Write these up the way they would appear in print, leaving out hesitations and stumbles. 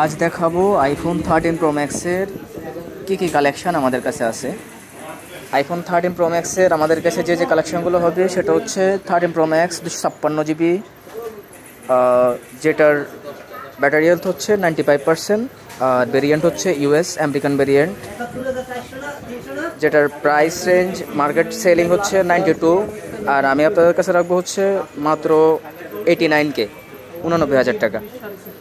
আজ দেখাবো iPhone 13 pro ম্যাক্সের কী কালেকশান আমাদের কাছে আছে। আইফোন 13 প্রো ম্যাক্সের আমাদের কাছে যে কালেকশানগুলো হবে সেটা হচ্ছে 13 প্রো ম্যাক্স 256 জিবি, যেটার ব্যাটারি হেলথ হচ্ছে 95%, আর ভেরিয়েন্ট হচ্ছে ইউএস আমেরিকান ভেরিয়েন্ট, যেটার প্রাইস রেঞ্জ মার্কেট সেলিং হচ্ছে 92, আর আমি আপনাদের কাছে রাখবো হচ্ছে মাত্র 89K, 89,000 টাকা।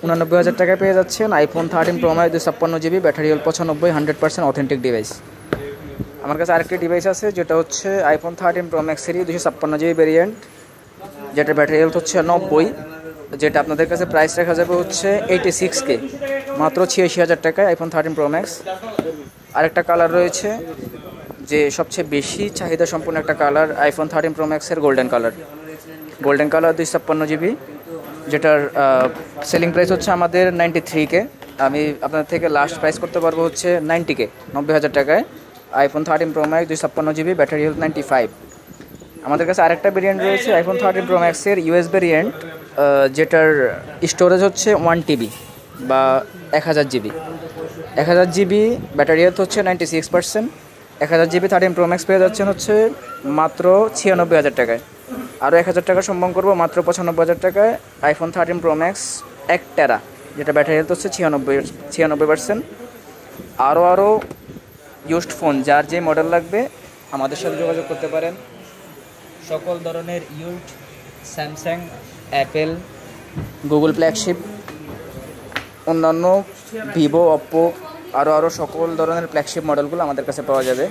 89,000 টাকায় পেয়ে যাচ্ছেন iPhone 13 pro max 256 GB, battery health 95, 100% authentic device. আমার কাছে আরেকটি ডিভাইস আছে যেটা হচ্ছে আইফোন 13 প্রো ম্যাক্সেরই 256 জিবি ভেরিয়েন্ট, যেটার ব্যাটারি হেলথ হচ্ছে 90, যেটা আপনাদের কাছে প্রাইস রাখা যাবে হচ্ছে 86K, মাত্র 86,000 টাকায় আইফোন 13 প্রো ম্যাক্স। আরেকটা কালার রয়েছে যে সবচেয়ে বেশি চাহিদা সম্পন্ন একটা কালার আইফোন 13 প্রো ম্যাক্সের গোল্ডেন কালার 256 জিবি, যেটার সেলিং প্রাইস হচ্ছে আমাদের 93K। আমি আপনাদের থেকে লাস্ট প্রাইস করতে পারবো হচ্ছে 90K, 90,000 টাকায় iPhone 13 pro max 256 GB, battery health 95। আমাদের কাছে আরেকটা ভেরিয়েন্ট রয়েছে আইফোন 13 প্রো ম্যাক্সের ইউএস ভেরিয়েন্ট, যেটার স্টোরেজ হচ্ছে 1 TB বা 1000 জিবি, 1000 জিবি, ব্যাটারি হেলথ হচ্ছে 96%। 1000 জিবি 13 প্রো ম্যাক্স পেয়ে যাচ্ছেন হচ্ছে মাত্র 96,000 টাকায়। আরও 1000 টাকা সম্মান করবো মাত্র 95,000 টাকায় আইফোন 13 প্রো ম্যাক্স 1 টেরা, যেটা ব্যাটারি হেলথ হচ্ছে 96%। আরও ইউজড ফোন যার যে মডেল লাগবে আমাদের সাথে যোগাযোগ করতে পারেন। সকল ধরনের used Samsung, Apple, Google flagship, অন্যান্য ভিভো, ওপ্পো, আরও সকল ধরনের ফ্ল্যাগশিপ মডেলগুলো আমাদের কাছে পাওয়া যাবে।